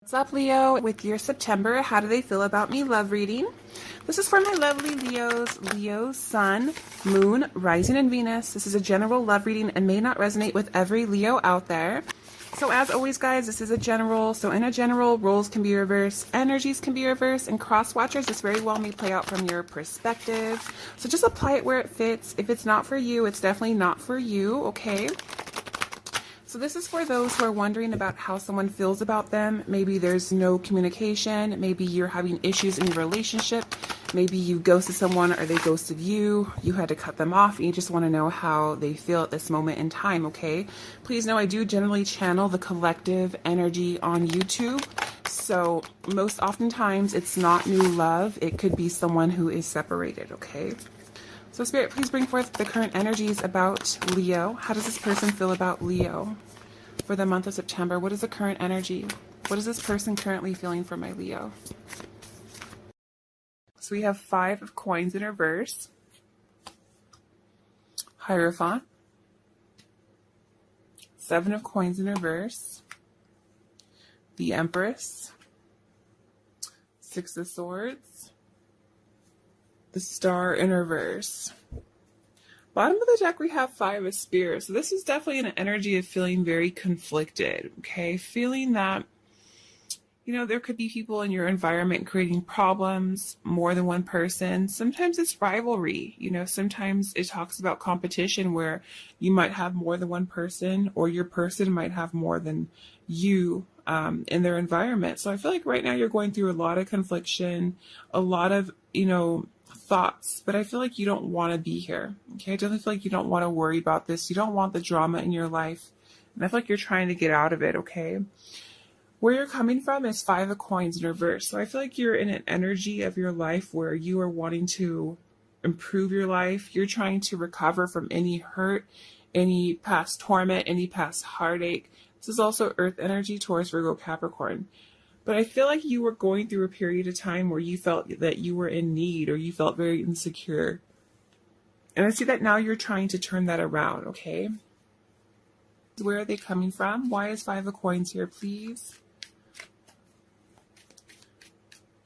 What's up, Leo? With your September, how do they feel about me love reading? This is for my lovely Leos, Leo, Sun, Moon, Rising, and Venus. This is a general love reading and may not resonate with every Leo out there. So as always, guys, this is a general. So in a general, roles can be reversed, energies can be reversed, and cross watchers, this very well may play out from your perspective. So just apply it where it fits. If it's not for you, it's definitely not for you, okay? So this is for those who are wondering about how someone feels about them. Maybe there's no communication. Maybe you're having issues in your relationship. Maybe you ghosted someone or they ghosted you. You had to cut them off and you just want to know how they feel at this moment in time, okay? Please know I do generally channel the collective energy on YouTube. So most oftentimes it's not new love. It could be someone who is separated, okay? So Spirit, please bring forth the current energies about Leo. How does this person feel about Leo for the month of September? What is the current energy? What is this person currently feeling for my Leo? So we have 5 of coins in reverse. Hierophant. 7 of coins in reverse. The Empress. 6 of swords. The Star in reverse. Bottom of the deck, we have 5 of spears. So this is definitely an energy of feeling very conflicted, okay? Feeling that, you know, there could be people in your environment creating problems, more than one person. Sometimes it's rivalry, you know, sometimes it talks about competition where you might have more than one person or your person might have more than you in their environment. So I feel like right now you're going through a lot of confliction, a lot of, you know, thoughts, but I feel like you don't want to be here. Okay, I definitely feel like you don't want to worry about this. You don't want the drama in your life. And I feel like you're trying to get out of it, okay? Where you're coming from is 5 of coins in reverse. So I feel like you're in an energy of your life where you are wanting to improve your life. You're trying to recover from any hurt, any past torment, any past heartache. This is also Earth energy, Taurus, Virgo, Capricorn. But I feel like you were going through a period of time where you felt that you were in need or you felt very insecure. And I see that now you're trying to turn that around, okay? Where are they coming from? Why is 5 of coins here, please?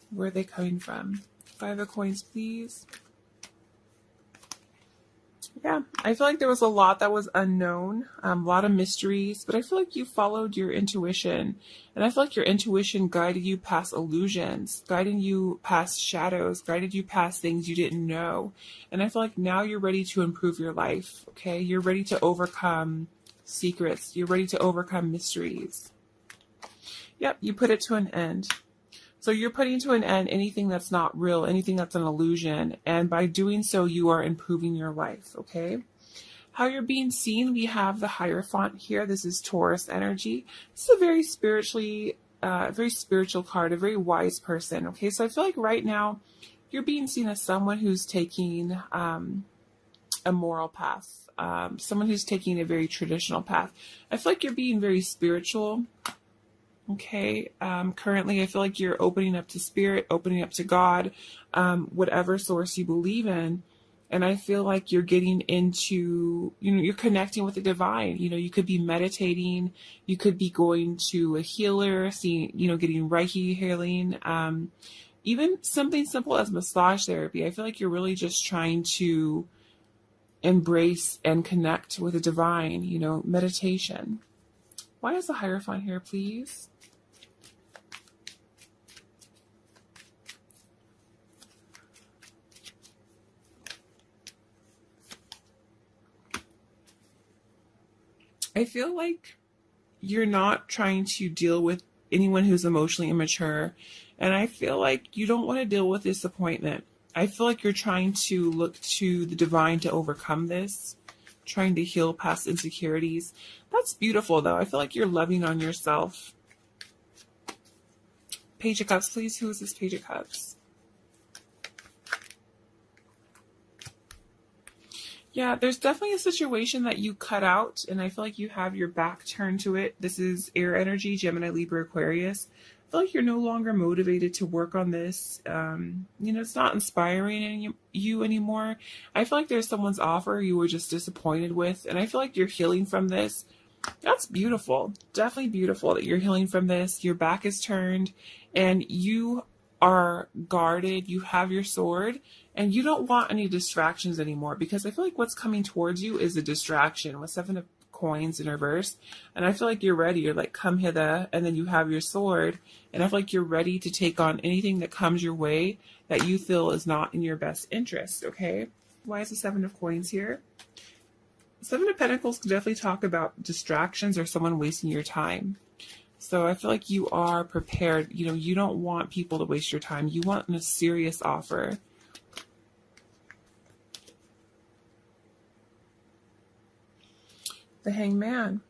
Where are they coming from? 5 of coins, please. Yeah, I feel like there was a lot that was unknown, a lot of mysteries, but I feel like you followed your intuition. And I feel like your intuition guided you past illusions, guiding you past shadows, guided you past things you didn't know. And I feel like now you're ready to improve your life, okay? You're ready to overcome secrets. You're ready to overcome mysteries. Yep, you put it to an end. So you're putting to an end anything that's not real, anything that's an illusion. And by doing so, you are improving your life, okay? How you're being seen, we have the Hierophant here. This is Taurus energy. This is a very very spiritual card, a very wise person, okay? So I feel like right now, you're being seen as someone who's taking a moral path, someone who's taking a very traditional path. I feel like you're being very spiritual. Okay, currently I feel like you're opening up to spirit, opening up to God, whatever source you believe in. And I feel like you're getting into, you know, you're connecting with the divine. You know, you could be meditating, you could be going to a healer, seeing, you know, getting Reiki healing, even something simple as massage therapy. I feel like you're really just trying to embrace and connect with the divine, you know, meditation. Why is the Hierophant here, please? I feel like you're not trying to deal with anyone who's emotionally immature. And I feel like you don't want to deal with disappointment. I feel like you're trying to look to the divine to overcome this, trying to heal past insecurities. That's beautiful, though. I feel like you're loving on yourself. Page of Cups, please. Who is this Page of Cups? Yeah, there's definitely a situation that you cut out, and I feel like you have your back turned to it. This is air energy, Gemini, Libra, Aquarius. I feel like you're no longer motivated to work on this. You know, it's not inspiring you anymore. I feel like there's someone's offer you were just disappointed with, and I feel like you're healing from this. That's beautiful. Definitely beautiful that you're healing from this. Your back is turned and you are guarded. You have your sword and you don't want any distractions anymore, because I feel like what's coming towards you is a distraction with 7 of coins in reverse. And I feel like you're ready. You're like, come hither. And then you have your sword. And I feel like you're ready to take on anything that comes your way that you feel is not in your best interest. Okay. Why is the 7 of coins here? 7 of Pentacles can definitely talk about distractions or someone wasting your time. So I feel like you are prepared. You know, you don't want people to waste your time. You want a serious offer. The Hangman.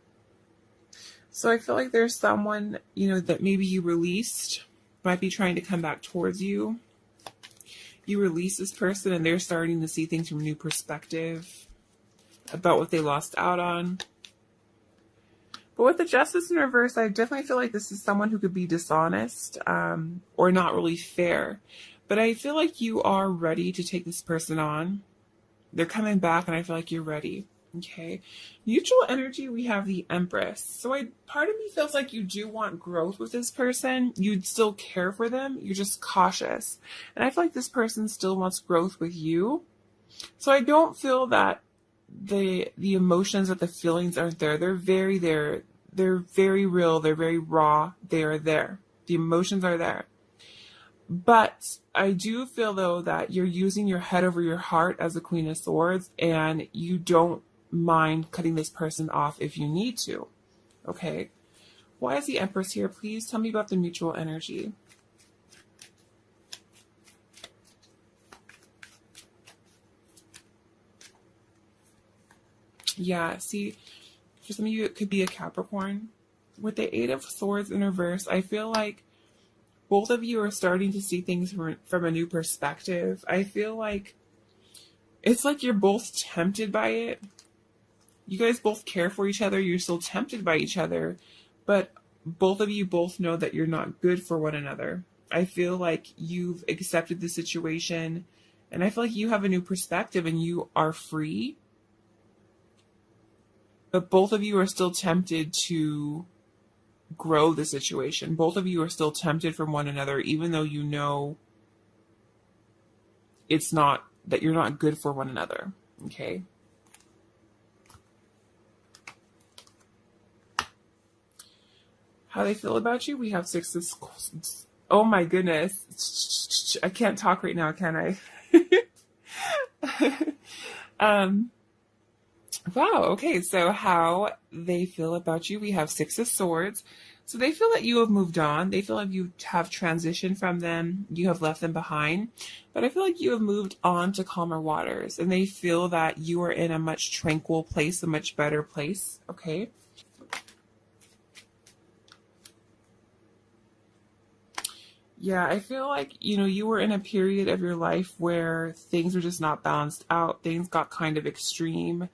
So I feel like there's someone, you know, that maybe you released, might be trying to come back towards you. You release this person and they're starting to see things from a new perspective about what they lost out on. But with the Justice in reverse, I definitely feel like this is someone who could be dishonest or not really fair. But I feel like you are ready to take this person on. They're coming back and I feel like you're ready. Okay. Mutual energy, we have the Empress. So part of me feels like you do want growth with this person. You'd still care for them. You're just cautious. And I feel like this person still wants growth with you. So I don't feel that the emotions or the feelings aren't there. They're very there. They're very real. They're very raw. They are there. The emotions are there. But I do feel, though, that you're using your head over your heart as a Queen of Swords, and you don't mind cutting this person off if you need to. Okay. Why is the Empress here? Please tell me about the mutual energy. Yeah, see, for some of you, it could be a Capricorn. With the 8 of Swords in reverse, I feel like both of you are starting to see things from a new perspective. I feel like it's like you're both tempted by it. You guys both care for each other. You're still tempted by each other. But both of you both know that you're not good for one another. I feel like you've accepted the situation. And I feel like you have a new perspective and you are free. But both of you are still tempted to grow the situation. Both of you are still tempted from one another, even though you know it's not, that you're not good for one another. Okay. How they feel about you? We have 6 of... Oh my goodness. I can't talk right now, can I? Wow, okay, so how they feel about you. We have 6 of Swords. So they feel that you have moved on. They feel like you have transitioned from them. You have left them behind. But I feel like you have moved on to calmer waters. And they feel that you are in a much tranquil place, a much better place. Okay. Yeah, I feel like, you know, you were in a period of your life where things were just not balanced out. Things got kind of extreme.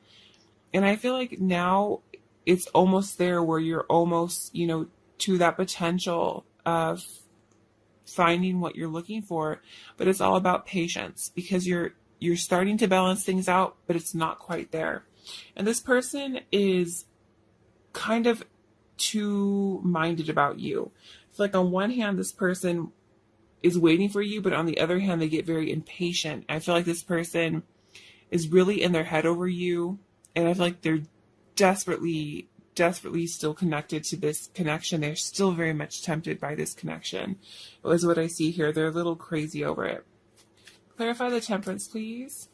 And I feel like now it's almost there where you're almost, you know, to that potential of finding what you're looking for. But it's all about patience, because you're starting to balance things out, but it's not quite there. And this person is kind of too minded about you. It's like on one hand, this person is waiting for you, but on the other hand, they get very impatient. I feel like this person is really in their head over you. And I feel like they're desperately still connected to this connection. They're still very much tempted by this connection. Is what I see here. They're a little crazy over it. Clarify the Temperance, please.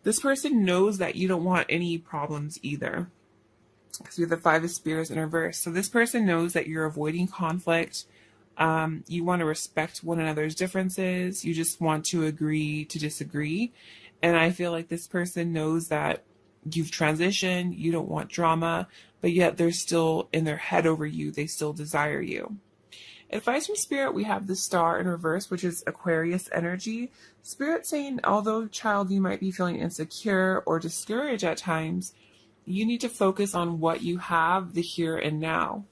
This person knows that you don't want any problems either, because we have the 5 of Spears in reverse. So this person knows that you're avoiding conflict. You want to respect one another's differences. You just want to agree to disagree. And I feel like this person knows that you've transitioned. You don't want drama, but yet they're still in their head over you. They still desire you. Advice from Spirit, we have the Star in reverse, which is Aquarius energy. Spirit saying, although, child, you might be feeling insecure or discouraged at times, you need to focus on what you have, the here and now.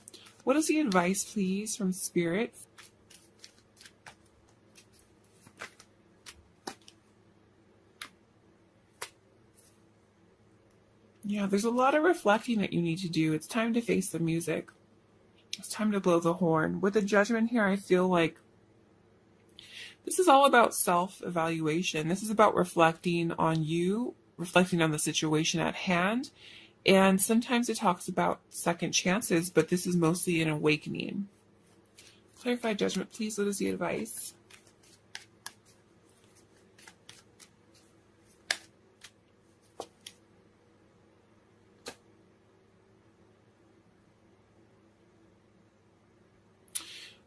What is the advice, please, from Spirit? Yeah, there's a lot of reflecting that you need to do. It's time to face the music. It's time to blow the horn. With the Judgment here, I feel like this is all about self-evaluation. This is about reflecting on you, reflecting on the situation at hand. And sometimes it talks about second chances, but this is mostly an awakening. Clarify, Judgment, please. What is the advice?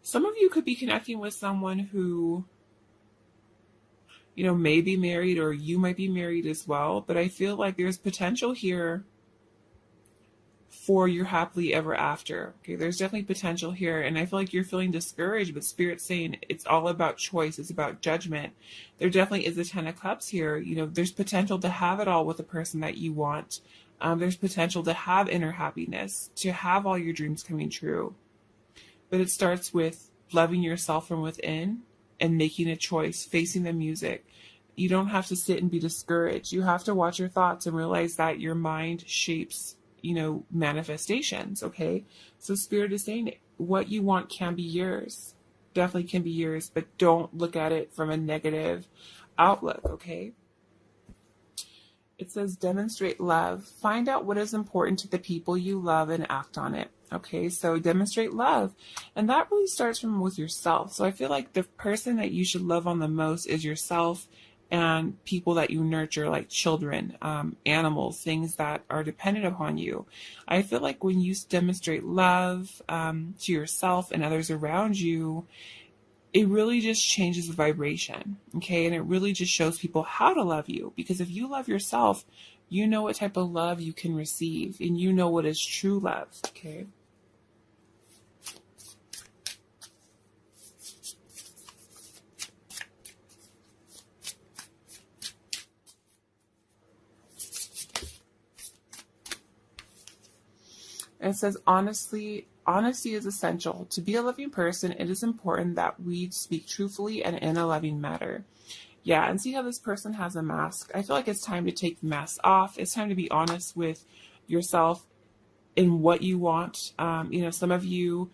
Some of you could be connecting with someone who, may be married, or you might be married as well. But I feel like there's potential here for your happily ever after. Okay, there's definitely potential here. And I feel like you're feeling discouraged, but Spirit's saying it's all about choice. It's about judgment. There definitely is a 10 of Cups here. There's potential to have it all with the person that you want. There's potential to have inner happiness, to have all your dreams coming true. But it starts with loving yourself from within and making a choice, facing the music. You don't have to sit and be discouraged. You have to watch your thoughts and realize that your mind shapes, manifestations, okay? So Spirit is saying what you want can be yours. Definitely can be yours, but don't look at it from a negative outlook, okay? It says demonstrate love. Find out what is important to the people you love and act on it. Okay, so demonstrate love. And that really starts from with yourself. So I feel like the person that you should love on the most is yourself, and people that you nurture, like children, animals, things that are dependent upon you. I feel like when you demonstrate love to yourself and others around you, it really just changes the vibration, okay? And it really just shows people how to love you. Because if you love yourself, you know what type of love you can receive, and you know what is true love, okay? And it says, honesty is essential. To be a loving person, it is important that we speak truthfully and in a loving manner. Yeah, and see how this person has a mask? I feel like it's time to take the mask off. It's time to be honest with yourself in what you want. Some of you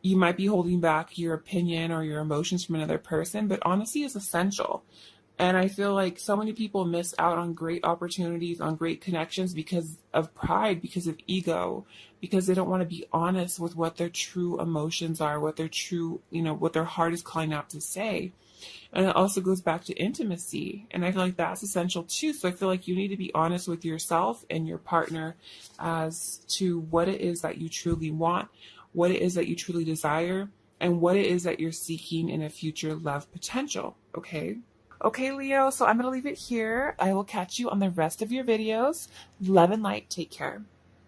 might be holding back your opinion or your emotions from another person, but honesty is essential. And I feel like so many people miss out on great opportunities, on great connections because of pride, because of ego, because they don't want to be honest with what their true emotions are, what their true, what their heart is calling out to say. And it also goes back to intimacy. And I feel like that's essential too. So I feel like you need to be honest with yourself and your partner as to what it is that you truly want, what it is that you truly desire, and what it is that you're seeking in a future love potential. Okay? Okay, Leo, so I'm going to leave it here. I will catch you on the rest of your videos. Love and light. Take care.